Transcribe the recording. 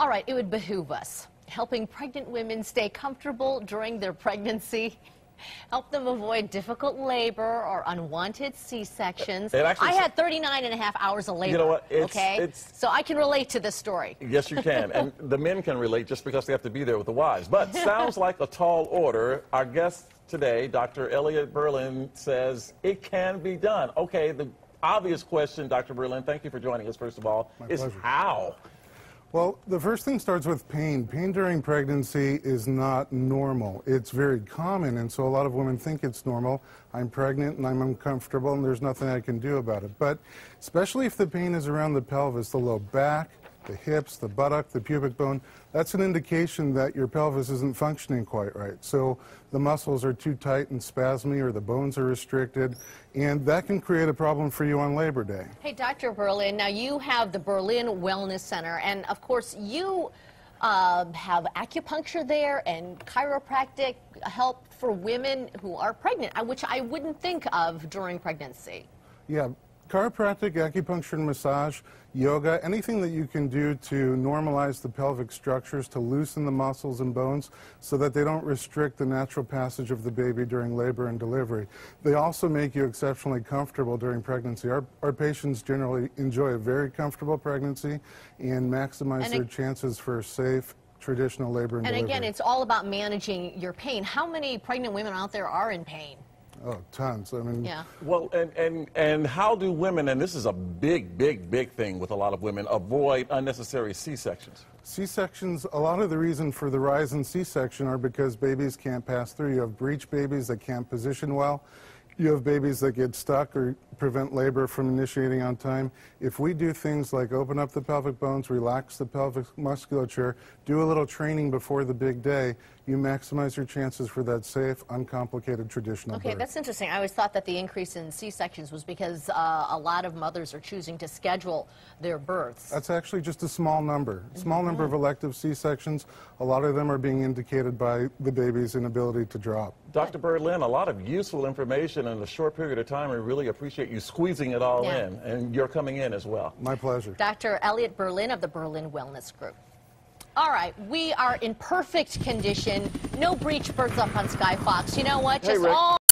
All right, it would behoove us helping pregnant women stay comfortable during their pregnancy, help them avoid difficult labor or unwanted C-sections. I had 39 and a half hours of labor. You know what? So I can relate to this story. Yes, you can. And the men can relate just because they have to be there with the wives. But sounds like a tall order. Our guest today, Dr. Elliot Berlin, says it can be done. Okay, the obvious question, Dr. Berlin, thank you for joining us, first of all, is how? Well, the first thing starts with pain. Pain during pregnancy is not normal. It's very common, and so a lot of women think it's normal. I'm pregnant and I'm uncomfortable and there's nothing I can do about it. But especially if the pain is around the pelvis, the low back, the hips, the buttock, the pubic bone, that's an indication that your pelvis isn't functioning quite right. So the muscles are too tight and spasmy, or the bones are restricted, and that can create a problem for you on Labor Day. Hey, Dr. Berlin, now you have the Berlin Wellness Center, and of course you have acupuncture there and chiropractic help for women who are pregnant, which I wouldn't think of during pregnancy. Yeah. Chiropractic, acupuncture, and massage, yoga, anything that you can do to normalize the pelvic structures, to loosen the muscles and bones so that they don't restrict the natural passage of the baby during labor and delivery. They also make you exceptionally comfortable during pregnancy. Our patients generally enjoy a very comfortable pregnancy and maximize their chances for a safe, traditional labor and delivery. And again, it's all about managing your pain. How many pregnant women out there are in pain? Oh, tons. I mean, yeah. Well, and how do women, and this is a big thing with a lot of women, avoid unnecessary C-sections? C-sections, a lot of the reason for the rise in C-section are because babies can't pass through. You have breech babies that can't position well. You have babies that get stuck or prevent labor from initiating on time. If we do things like open up the pelvic bones, relax the pelvic musculature, do a little training before the big day, you maximize your chances for that safe, uncomplicated traditional birth. Okay, that's interesting. I always thought that the increase in C-sections was because a lot of mothers are choosing to schedule their births. That's actually just a small number. Small number of elective C-sections. A lot of them are being indicated by the baby's inability to drop. Dr. Berlin, a lot of useful information in a short period of time. We really appreciate you squeezing it all in, and you're coming in as well. My pleasure. Dr. Elliot Berlin of the Berlin Wellness Group. All right, we are in perfect condition. No breech births up on Sky Fox. You know what? Hey, Just Rick. all